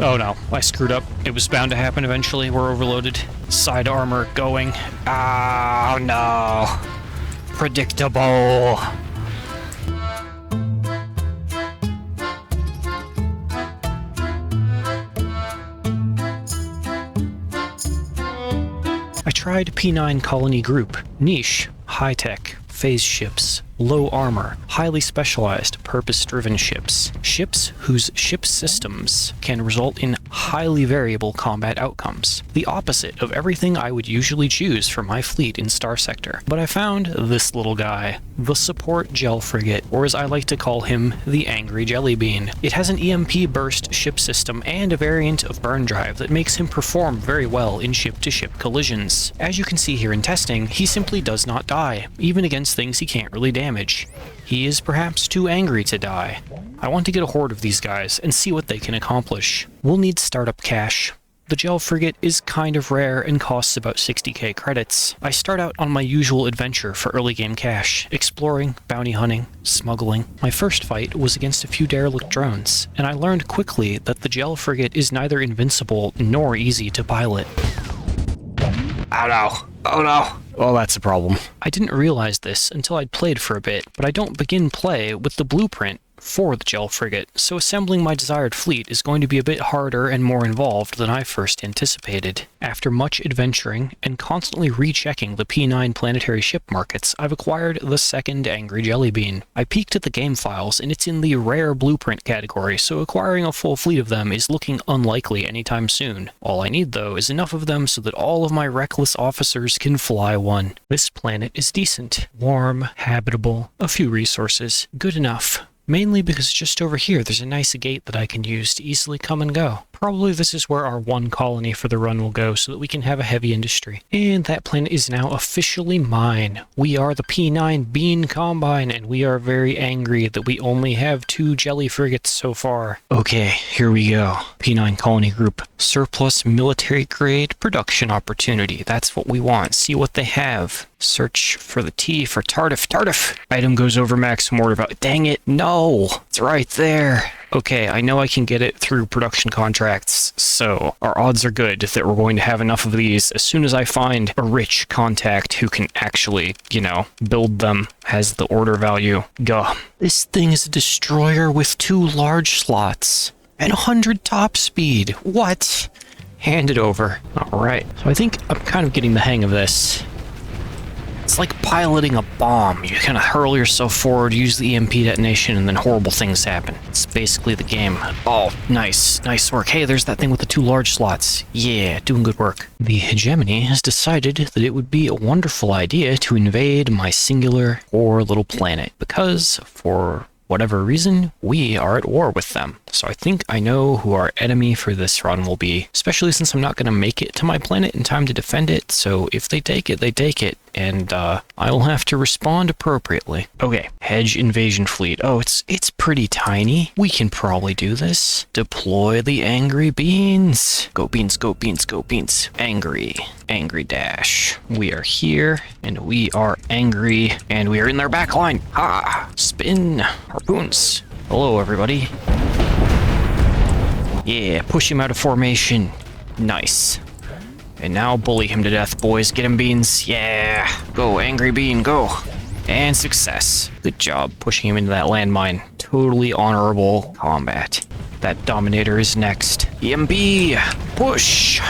Oh no, I screwed up. It was bound to happen eventually. We're overloaded. Side armor going. Oh no. Predictable. I tried P9 Colony Group. Niche. High-tech. Phase ships. Low armor, highly specialized, purpose-driven ships. Ships whose ship systems can result in highly variable combat outcomes. The opposite of everything I would usually choose for my fleet in Starsector. But I found this little guy, the Support Gel Frigate, or as I like to call him, the Angry Jelly Bean. It has an EMP burst ship system and a variant of burn drive that makes him perform very well in ship-to-ship collisions. As you can see here in testing, he simply does not die, even against things he can't really damage. He is perhaps too angry to die. I want to get a horde of these guys and see what they can accomplish. We'll need startup cash. The Gel Frigate is kind of rare and costs about 60k credits. I start out on my usual adventure for early game cash, exploring, bounty hunting, smuggling. My first fight was against a few derelict drones, and I learned quickly that the Gel Frigate is neither invincible nor easy to pilot. Oh no! Oh no! Well, that's a problem. I didn't realize this until I'd played for a bit, but I don't begin play with the blueprint for the Gel Frigate, so assembling my desired fleet is going to be a bit harder and more involved than I first anticipated. After much adventuring and constantly rechecking the P9 planetary ship markets, I've acquired the second Angry Jelly Bean. I peeked at the game files and it's in the rare blueprint category, so acquiring a full fleet of them is looking unlikely anytime soon. All I need though is enough of them so that all of my reckless officers can fly one. This planet is decent, warm, habitable, a few resources, good enough. Mainly because just over here there's a nice gate that I can use to easily come and go. Probably this is where our one colony for the run will go so that we can have a heavy industry. And that planet is now officially mine. We are the P9 Bean Combine and we are very angry that we only have 2 jelly frigates so far. Okay, here we go. P9 Colony Group. Surplus military grade production opportunity. That's what we want. See what they have. Search for the T for Tardif. Tardif! Item goes over maximum order value. Dang it, no! It's right there. Okay, I know I can get it through production contracts, so our odds are good that we're going to have enough of these as soon as I find a rich contact who can actually, build them, has the order value. Go. This thing is a destroyer with 2 large slots and 100 top speed. What? Hand it over. Alright, so I think I'm kind of getting the hang of this. It's like piloting a bomb. You kind of hurl yourself forward, use the EMP detonation, and then horrible things happen. It's basically the game. Oh, nice. Nice work. Hey, there's that thing with the 2 large slots. Yeah, doing good work. The hegemony has decided that it would be a wonderful idea to invade my singular poor little planet, because for whatever reason, we are at war with them. So I think I know who our enemy for this run will be, especially since I'm not going to make it to my planet in time to defend it, so if they take it, they take it, and I'll have to respond appropriately. Okay, hedge invasion fleet. Oh, it's pretty tiny. We can probably do this. Deploy the Angry Beans. Go beans, go beans, go beans. Angry dash. We are here, and we are angry, and we are in their back line. Ha! Spin. Harpoons. Hello, everybody. Yeah, push him out of formation. Nice. And now bully him to death, boys. Get him, Beans. Yeah. Go, Angry Bean, go. And success. Good job pushing him into that landmine. Totally honorable combat. That Dominator is next. EMB. Push.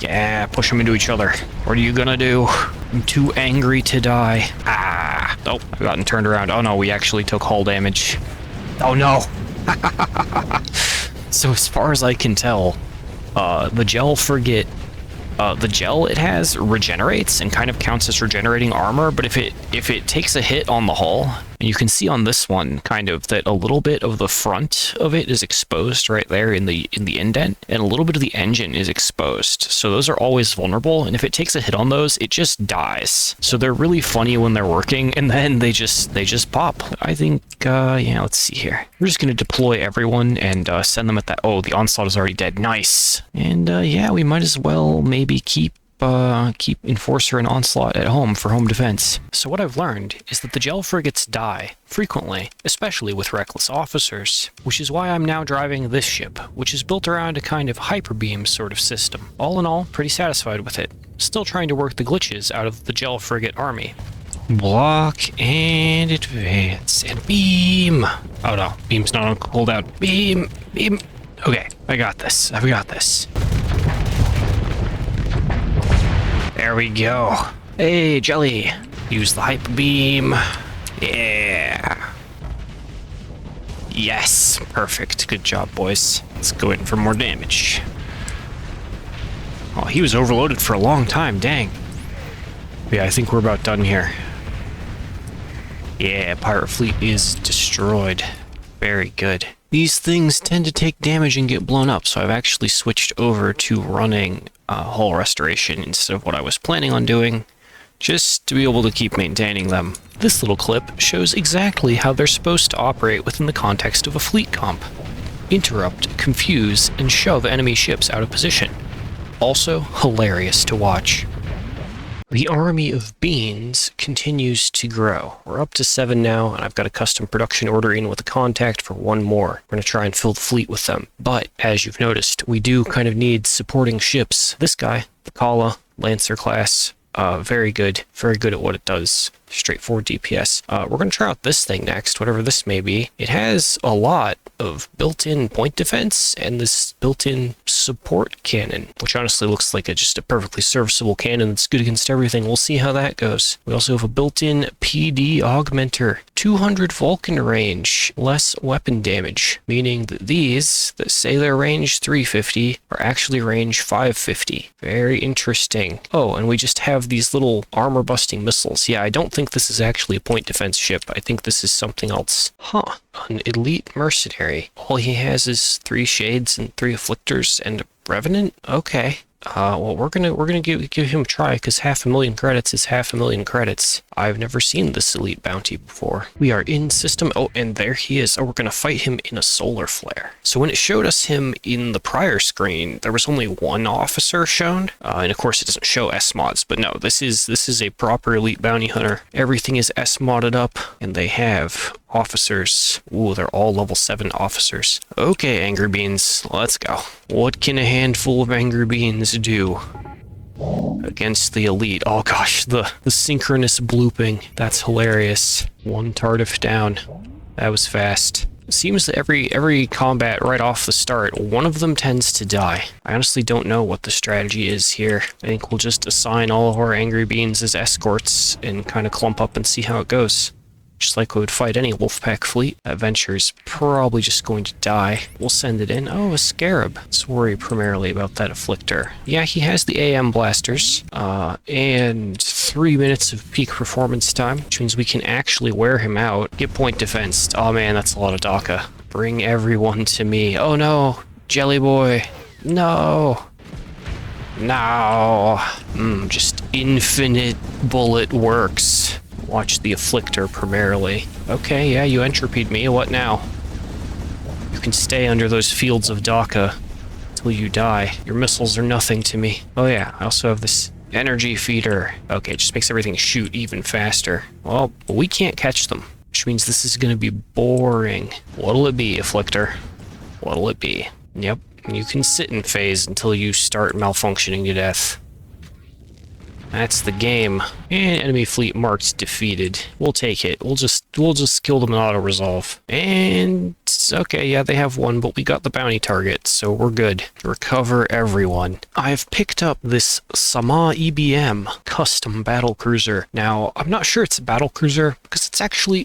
Yeah, push them into each other. What are you gonna do? I'm too angry to die. Ah. Oh, I've gotten turned around. Oh no, we actually took hull damage. Oh no. So as far as I can tell, the Gel Frigate, the gel it has regenerates and kind of counts as regenerating armor, but if it takes a hit on the hull, and you can see on this one kind of that a little bit of the front of it is exposed right there in the indent, and a little bit of the engine is exposed. So those are always vulnerable, and if it takes a hit on those, it just dies. So they're really funny when they're working, and then they just pop. I think yeah, let's see here. We're just gonna deploy everyone and send them at that. Oh, the onslaught is already dead. Nice. And yeah, we might as well maybe keep keep Enforcer and Onslaught at home for home defense. So what I've learned is that the gel frigates die frequently, especially with reckless officers, which is why I'm now driving this ship, which is built around a kind of hyperbeam sort of system. All in all, pretty satisfied with it. Still trying to work the glitches out of the gel frigate army. Block and advance and beam. Oh no, beam's not on cooldown. Beam. Okay, I got this. I've got this. There we go. Hey, Jelly. Use the hyper beam. Yeah. Yes, perfect. Good job, boys. Let's go in for more damage. Oh, he was overloaded for a long time. Dang. Yeah, I think we're about done here. Yeah, pirate fleet is destroyed. Very good. These things tend to take damage and get blown up, so I've actually switched over to running hull restoration instead of what I was planning on doing, just to be able to keep maintaining them. This little clip shows exactly how they're supposed to operate within the context of a fleet comp. Interrupt, confuse, and shove enemy ships out of position. Also hilarious to watch. The army of beans continues to grow. We're up to 7 now, and I've got a custom production order in with a contact for 1 more. We're going to try and fill the fleet with them. But, as you've noticed, we do kind of need supporting ships. This guy, the Kala, Lancer class, very good at what it does. Straightforward DPS. We're going to try out this thing next, whatever this may be. It has a lot of built-in point defense and this built-in support cannon, which honestly looks like just a perfectly serviceable cannon that's good against everything. We'll see how that goes. We also have a built-in PD augmenter. 200 Vulcan range, less weapon damage, meaning that these that say they're range 350 are actually range 550. Very interesting. Oh, and we just have these little armor-busting missiles. Yeah, I don't think this is actually a point defense ship. I think this is something else. Huh. An elite mercenary. All he has is 3 shades and 3 afflictors and a revenant? Okay. Well, we're gonna give him a try, because 500,000 credits is 500,000 credits. I've never seen this elite bounty before. We are in system. Oh, and there he is. Oh, we're gonna fight him in a solar flare. So when it showed us him in the prior screen, there was only 1 officer shown, and of course it doesn't show S mods. But no, this is a proper elite bounty hunter. Everything is S modded up, and they have officers. Ooh, they're all level 7 officers. Okay, Angry Beans, let's go. What can a handful of Angry Beans do against the elite? Oh gosh, the synchronous blooping. That's hilarious. 1 Tardif down. That was fast. It seems that every combat right off the start, one of them tends to die. I honestly don't know what the strategy is here. I think we'll just assign all of our Angry Beans as escorts and kind of clump up and see how it goes. Just like we would fight any Wolfpack fleet. That Venture's probably just going to die. We'll send it in. Oh, a Scarab. Let's worry primarily about that Afflictor. Yeah, he has the AM blasters, and 3 minutes of peak performance time, which means we can actually wear him out. Get point defensed. Oh man, that's a lot of DACA. Bring everyone to me. Oh no, Jelly Boy. No. No. Just infinite bullet works. Watch the Afflictor primarily. Okay, yeah, you entropied me. What now? You can stay under those fields of DACA until you die. Your missiles are nothing to me. Oh yeah, I also have this energy feeder. Okay, it just makes everything shoot even faster. Well, we can't catch them, which means this is going to be boring. What'll it be, Afflictor? What'll it be? Yep, you can sit in phase until you start malfunctioning to death. That's the game. And enemy fleet marked defeated. We'll take it. We'll just kill them in auto-resolve. And okay, yeah, they have 1, but we got the bounty target, so we're good. Recover everyone. I've picked up this Sama EBM custom battlecruiser. Now, I'm not sure it's a battlecruiser because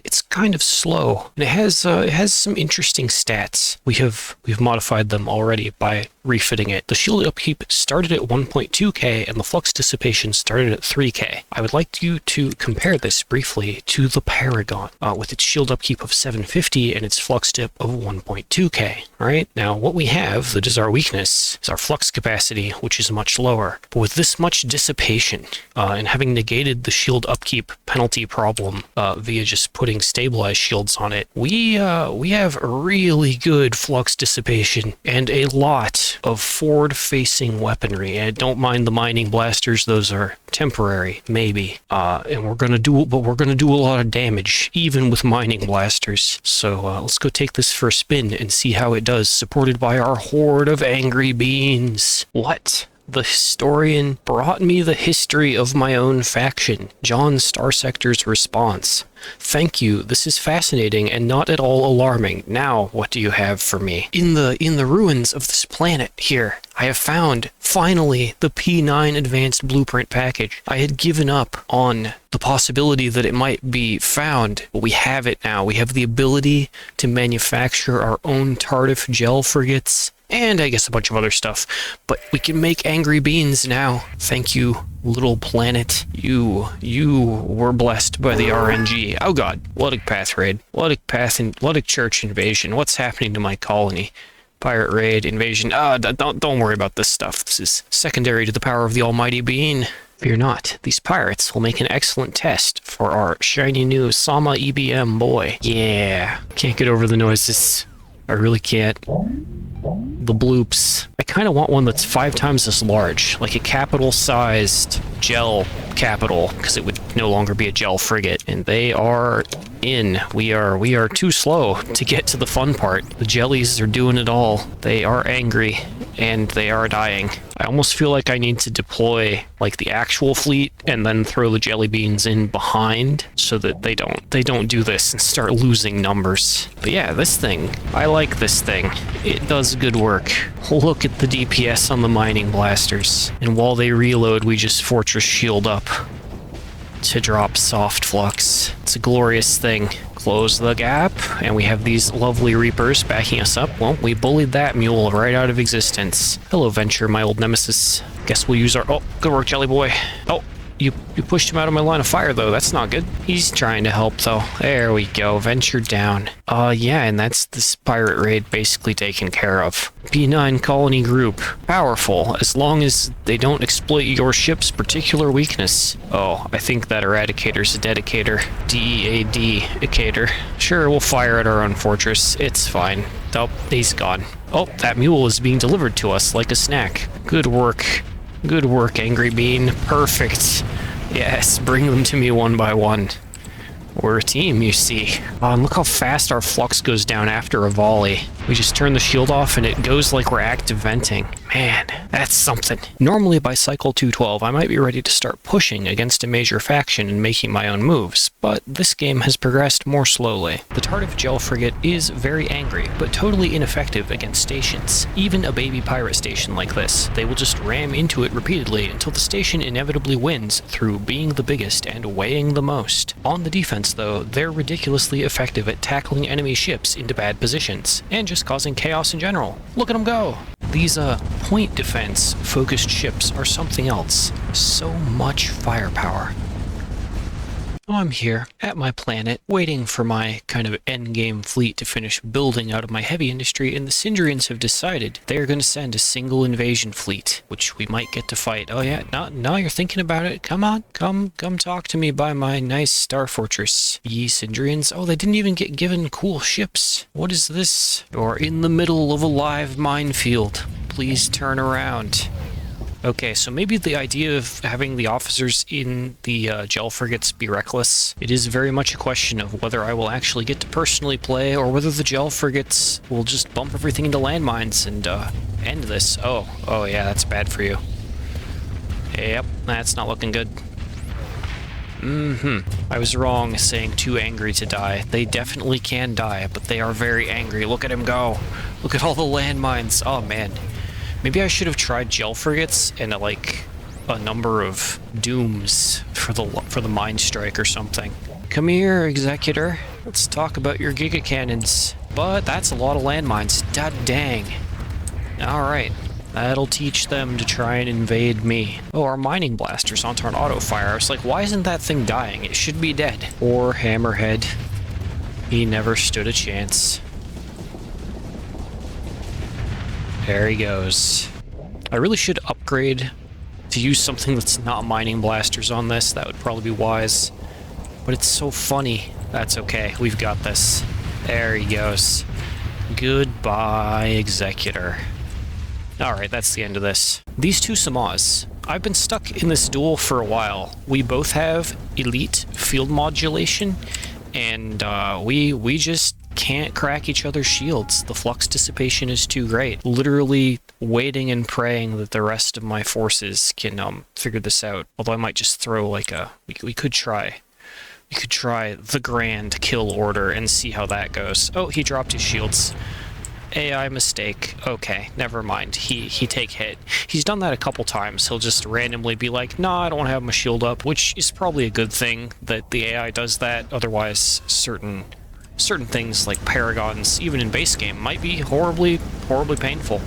it's kind of slow, and it has some interesting stats. We've modified them already by refitting it. The shield upkeep started at 1.2k and the flux dissipation started at 3k. I would like you to compare this briefly to the Paragon with its shield upkeep of 750 and its flux dip of 1.2k. Alright, now what we have that is our weakness is our flux capacity, which is much lower. But with this much dissipation and having negated the shield upkeep penalty problem via just putting stabilized shields on it, we have a really good flux dissipation and a lot of forward-facing weaponry. I don't mind the mining blasters; those are temporary, maybe. And we're gonna do a lot of damage, even with mining blasters. So let's go take this for a spin and see how it does, supported by our horde of angry beans. What? The historian brought me the history of my own faction. John Starsector's response. Thank you. This is fascinating and not at all alarming. Now, what do you have for me? In the ruins of this planet here, I have found, finally, the P9 Advanced Blueprint package. I had given up on the possibility that it might be found, but we have it now. We have the ability to manufacture our own Tardif gel frigates, and I guess a bunch of other stuff. But we can make angry beans now. Thank you, little planet. You were blessed by the RNG. Oh god, Luddic Path raid. Luddic Path and Luddic Church invasion. What's happening to my colony? Pirate raid, invasion. Don't worry about this stuff. This is secondary to the power of the almighty bean. Fear not, these pirates will make an excellent test for our shiny new Sama EBM boy. Yeah, can't get over the noises. I really can't. The bloops. I kind of want one that's 5 times as large, like a capital-sized gel capital, because it would no longer be a gel frigate. And they are in. We are too slow to get to the fun part. The jellies are doing it all. They are angry, and they are dying. I almost feel like I need to deploy like the actual fleet and then throw the jelly beans in behind so that they don't do this and start losing numbers. But yeah, this thing, I like this thing. It does good work. Look at the DPS on the mining blasters. And while they reload, we just fortress shield up to drop soft flux. It's a glorious thing. Close the gap, and we have these lovely reapers backing us up. Well, we bullied that mule right out of existence. Hello, Venture, my old nemesis. Guess we'll use our... Oh, good work, Jelly Boy. Oh, you pushed him out of my line of fire, though. That's not good. He's trying to help, though. There we go. Venture down. Yeah, and that's this pirate raid basically taken care of. P9 colony group. Powerful, as long as they don't exploit your ship's particular weakness. Oh, I think that Eradicator's a dedicator. D-E-A-D-icator. Sure, we'll fire at our own fortress. It's fine. Oh, he's gone. Oh, that mule is being delivered to us like a snack. Good work. Good work, Angry Bean. Perfect. Yes, bring them to me one by one. We're a team, you see. And look how fast our flux goes down after a volley. We just turn the shield off and it goes like we're active venting. Man, that's something. Normally by cycle 212, I might be ready to start pushing against a major faction and making my own moves, but this game has progressed more slowly. The Tardif Gel Frigate is very angry, but totally ineffective against stations. Even a baby pirate station like this, they will just ram into it repeatedly until the station inevitably wins through being the biggest and weighing the most. On the defense though, they're ridiculously effective at tackling enemy ships into bad positions, and just causing chaos in general. Look at them go! These point defense focused ships are something else. So much firepower. I'm here, at my planet, waiting for my kind of endgame fleet to finish building out of my heavy industry, and the Sindrians have decided they're going to send a single invasion fleet, which we might get to fight. Oh yeah, now you're thinking about it. Come on, come talk to me by my nice star fortress. Ye Sindrians. Oh, they didn't even get given cool ships. What is this? You're in the middle of a live minefield. Please turn around. Okay, so maybe the idea of having the officers in the gel frigates be reckless. It is very much a question of whether I will actually get to personally play or whether the gel frigates will just bump everything into landmines and end this. Oh yeah, that's bad for you. Yep, that's not looking good. I was wrong saying too angry to die. They definitely can die, but they are very angry. Look at him go. Look at all the landmines. Oh man. Maybe I should have tried gel frigates and like a number of dooms for the mine strike or something. Come here, Executor. Let's talk about your giga cannons. But that's a lot of landmines. God dang. Alright. That'll teach them to try and invade me. Oh, our mining blasters aren't on auto fire. I was like, why isn't that thing dying? It should be dead. Or Hammerhead. He never stood a chance. There he goes. I really should upgrade to use something that's not mining blasters on this. That would probably be wise. But it's so funny. That's okay. We've got this. There he goes. Goodbye, Executor. Alright, that's the end of this. These two Samas. I've been stuck in this duel for a while. We both have elite field modulation, and we just can't crack each other's shields. The flux dissipation is too great. Literally waiting and praying that the rest of my forces can figure this out. Although I might just throw like a... We could try. We could try the grand kill order and see how that goes. Oh, he dropped his shields. AI mistake. Okay, never mind. He take hit. He's done that a couple times. He'll just randomly be like, nah, I don't have my shield up, which is probably a good thing that the AI does that. Otherwise, certain things like paragons, even in base game, might be horribly painful.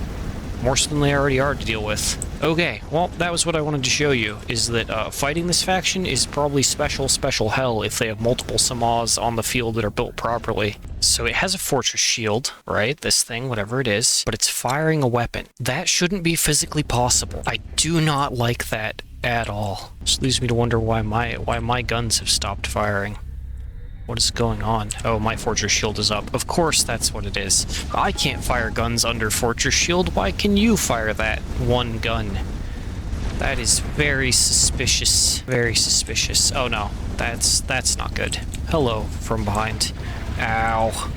More so than they already are to deal with. Okay, well, that was what I wanted to show you, is that fighting this faction is probably special hell if they have multiple Samas on the field that are built properly. So it has a fortress shield, right? This thing, whatever it is, but it's firing a weapon. That shouldn't be physically possible. I do not like that at all. This leaves me to wonder why my guns have stopped firing. What is going on? Oh, my fortress shield is up. Of course that's what it is. I can't fire guns under fortress shield. Why can you fire that one gun? That is very suspicious. Very suspicious. Oh no, that's not good. Hello from behind. Ow.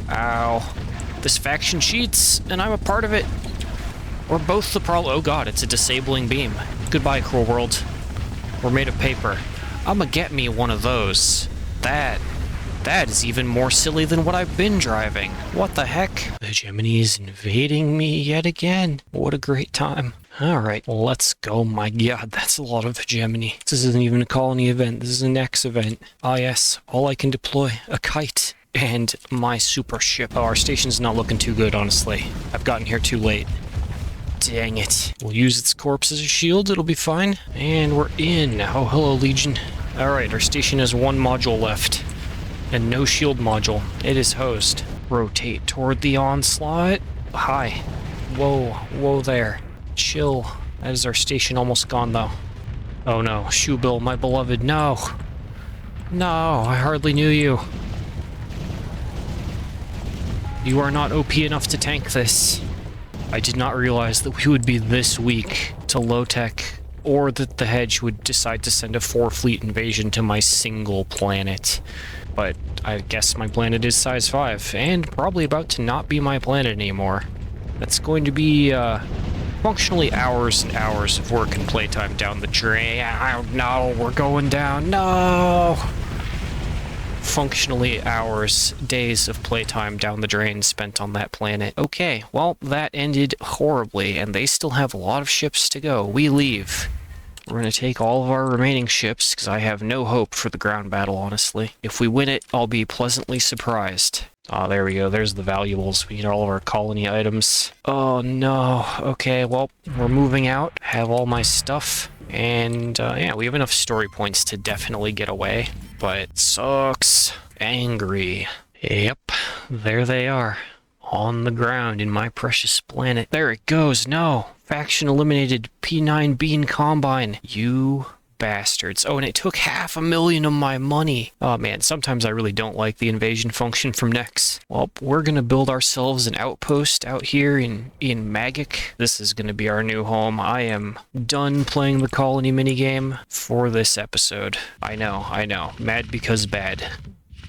Ow. This faction cheats, and I'm a part of it. We're both the problem. Oh god, it's a disabling beam. Goodbye, cruel world. We're made of paper. I'ma get me one of those. That is even more silly than what I've been driving. What the heck? The Gemini is invading me yet again. What a great time. Alright, let's go. My god, that's a lot of hegemony. This isn't even a colony event. This is a Nex event. Ah yes, all I can deploy, a kite and my super ship. Oh, our station's not looking too good, honestly. I've gotten here too late. Dang it. We'll use its corpse as a shield, it'll be fine. And we're in. Oh, hello, Legion. Alright, our station has one module left. And no shield module. It is hosed. Rotate toward the onslaught. Hi. Whoa. Whoa there. Chill. That is our station almost gone, though. Oh no. Shoebill, my beloved. No. No, I hardly knew you. You are not OP enough to tank this. I did not realize that we would be this weak to low-tech, or that the Hedge would decide to send a 4-fleet invasion to my single planet. But I guess my planet is size 5, and probably about to not be my planet anymore. That's going to be, functionally hours and hours of work and playtime down the drain. Oh, no, we're going down. No! Functionally hours, days of playtime down the drain spent on that planet. Okay, well, that ended horribly, and they still have a lot of ships to go. We leave. We're going to take all of our remaining ships, because I have no hope for the ground battle, honestly. If we win it, I'll be pleasantly surprised. Oh, there we go. There's the valuables. We need all of our colony items. Oh, no. Okay, well, we're moving out. Have all my stuff. And, yeah, we have enough story points to definitely get away. But it sucks. Angry. Yep, there they are. On the ground in my precious planet. There it goes. No. Faction eliminated. P9 Bean Combine. You bastards. Oh, and it took $500,000 of my money. Oh man, sometimes I really don't like the invasion function from Nex. Well, we're gonna build ourselves an outpost out here in Magic. This is gonna be our new home. I am done playing the colony minigame for this episode. I know. Mad because bad.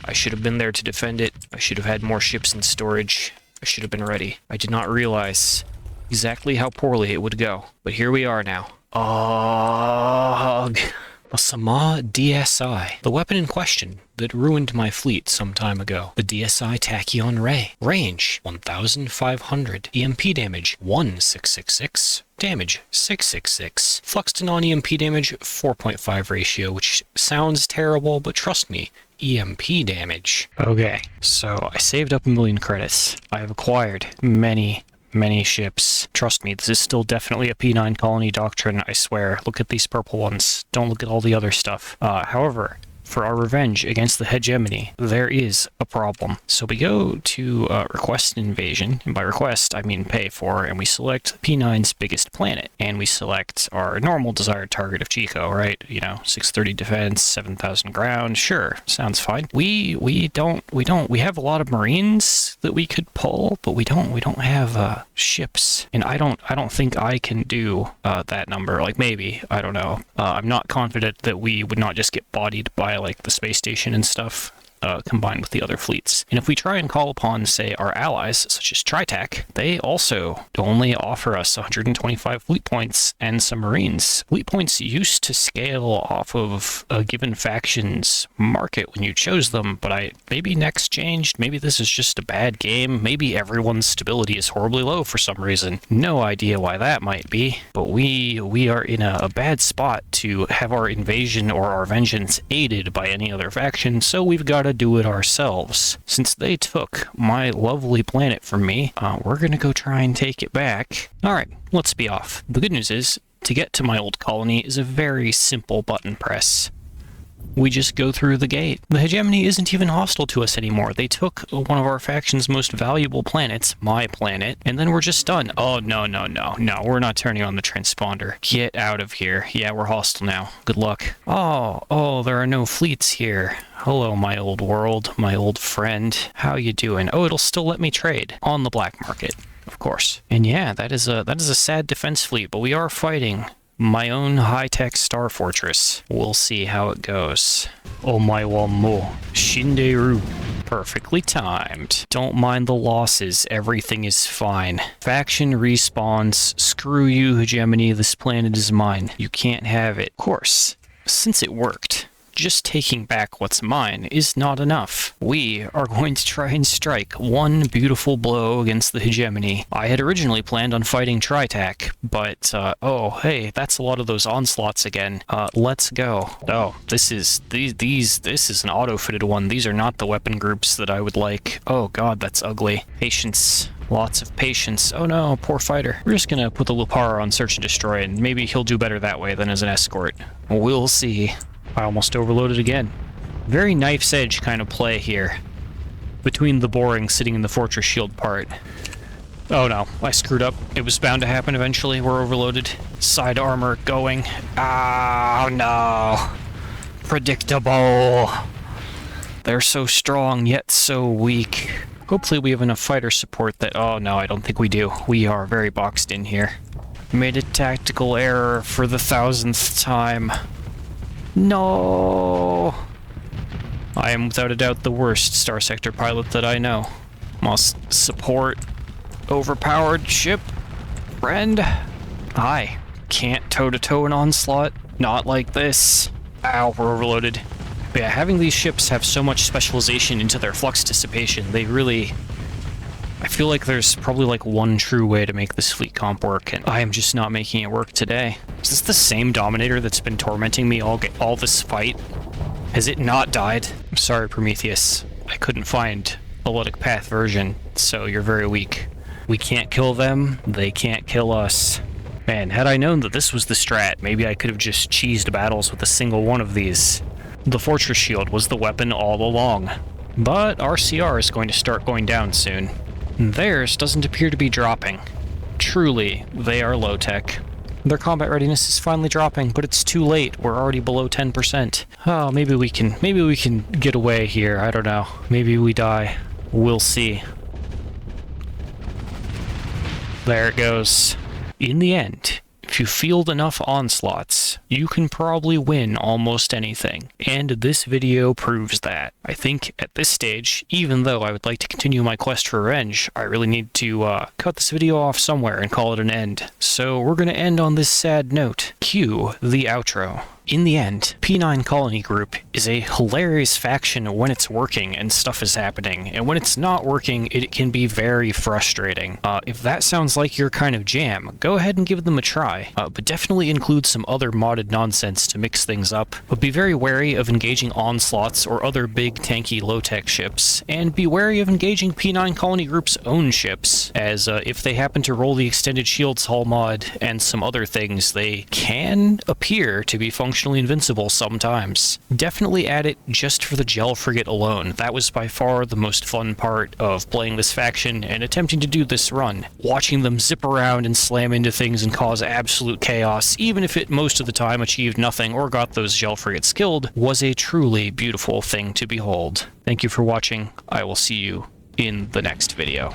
I should have been there to defend it. I should have had more ships in storage. I should have been ready. I did not realize exactly how poorly it would go. But here we are now. Ugh. The Sama DSI. The weapon in question that ruined my fleet some time ago. The DSI Tachyon Ray. Range 1,500. EMP damage 1,666. Damage 666. Flux to non-EMP damage 4.5 ratio, which sounds terrible, but trust me, EMP damage. Okay, so I saved up 1 million credits. I have acquired many ships. Trust me, this is still definitely a P9 colony doctrine, I swear. Look at these purple ones. Don't look at all the other stuff. However, for our revenge against the hegemony, there is a problem. So we go to request an invasion, and by request I mean pay for, and we select P9's biggest planet, and we select our normal desired target of Chico, right? You know, 630 defense, 7,000 ground. Sure, sounds fine. We have a lot of Marines that we could pull, but we don't have ships, and I don't think I can do that number. Like, maybe, I don't know. I'm not confident that we would not just get bodied by like the space station and stuff. Combined with the other fleets. And if we try and call upon, say, our allies, such as Tritech, they also only offer us 125 fleet points and some Marines. Fleet points used to scale off of a given faction's market when you chose them, but maybe Next changed, maybe this is just a bad game, maybe everyone's stability is horribly low for some reason. No idea why that might be, but we are in a bad spot to have our invasion or our vengeance aided by any other faction, so we've got to do it ourselves. Since they took my lovely planet from me, we're gonna go try and take it back. Alright, let's be off. The good news is, to get to my old colony is a very simple button press. We just go through the gate. The hegemony isn't even hostile to us anymore. They took one of our faction's most valuable planets, my planet, and then we're just done. Oh, no, we're not turning on the transponder. Get out of here. Yeah, we're hostile now. Good luck. Oh, there are no fleets here. Hello, my old world, my old friend. How you doing? Oh, it'll still let me trade on the black market, of course. And yeah, that is a sad defense fleet, but we are fighting my own high-tech star fortress. We'll see how it goes. Oh my wa mo. Shinderu. Perfectly timed. Don't mind the losses. Everything is fine. Faction respawns. Screw you, hegemony. This planet is mine. You can't have it. Of course, since it worked, just taking back what's mine is not enough. We are going to try and strike one beautiful blow against the hegemony. I had originally planned on fighting Tritech, but, oh, hey, that's a lot of those onslaughts again. Let's go. Oh, this is an auto-fitted one. These are not the weapon groups that I would like. Oh god, that's ugly. Patience. Lots of patience. Oh no, poor fighter. We're just gonna put the Lupara on search and destroy, and maybe he'll do better that way than as an escort. We'll see. I almost overloaded again. Very knife's edge kind of play here. Between the boring sitting in the fortress shield part. Oh no, I screwed up. It was bound to happen eventually. We're overloaded. Side armor going. Oh no. Predictable. They're so strong, yet so weak. Hopefully we have enough fighter support that... Oh no, I don't think we do. We are very boxed in here. Made a tactical error for the 1000th time. No! I am without a doubt the worst Starsector pilot that I know. Must support overpowered ship. Friend? Hi. Can't toe-to-toe an onslaught. Not like this. Ow, we're overloaded. But yeah, having these ships have so much specialization into their flux dissipation, they really... I feel like there's probably like one true way to make this fleet comp work, and I am just not making it work today. Is this the same Dominator that's been tormenting me all this fight? Has it not died? I'm sorry, Prometheus. I couldn't find a Ludic Path version, so you're very weak. We can't kill them, they can't kill us. Man, had I known that this was the strat, maybe I could have just cheesed battles with a single one of these. The Fortress Shield was the weapon all along. But RCR is going to start going down soon. Theirs doesn't appear to be dropping. Truly, they are low-tech. Their combat readiness is finally dropping, but it's too late. We're already below 10%. Oh, maybe we can get away here. I don't know. Maybe we die. We'll see. There it goes. In the end, if you field enough onslaughts, you can probably win almost anything. And this video proves that. I think at this stage, even though I would like to continue my quest for revenge, I really need to cut this video off somewhere and call it an end. So we're gonna end on this sad note. Cue the outro. In the end, P9 Colony Group is a hilarious faction when it's working and stuff is happening, and when it's not working, it can be very frustrating. If that sounds like your kind of jam, go ahead and give them a try, but definitely include some other modded nonsense to mix things up. But be very wary of engaging onslaughts or other big tanky low-tech ships, and be wary of engaging P9 Colony Group's own ships, as if they happen to roll the Extended Shields hull mod and some other things, they can appear to be functional functionally invincible sometimes. Definitely add it just for the Gel Frigate alone. That was by far the most fun part of playing this faction and attempting to do this run. Watching them zip around and slam into things and cause absolute chaos, even if it most of the time achieved nothing or got those Gel Frigates killed, was a truly beautiful thing to behold. Thank you for watching. I will see you in the next video.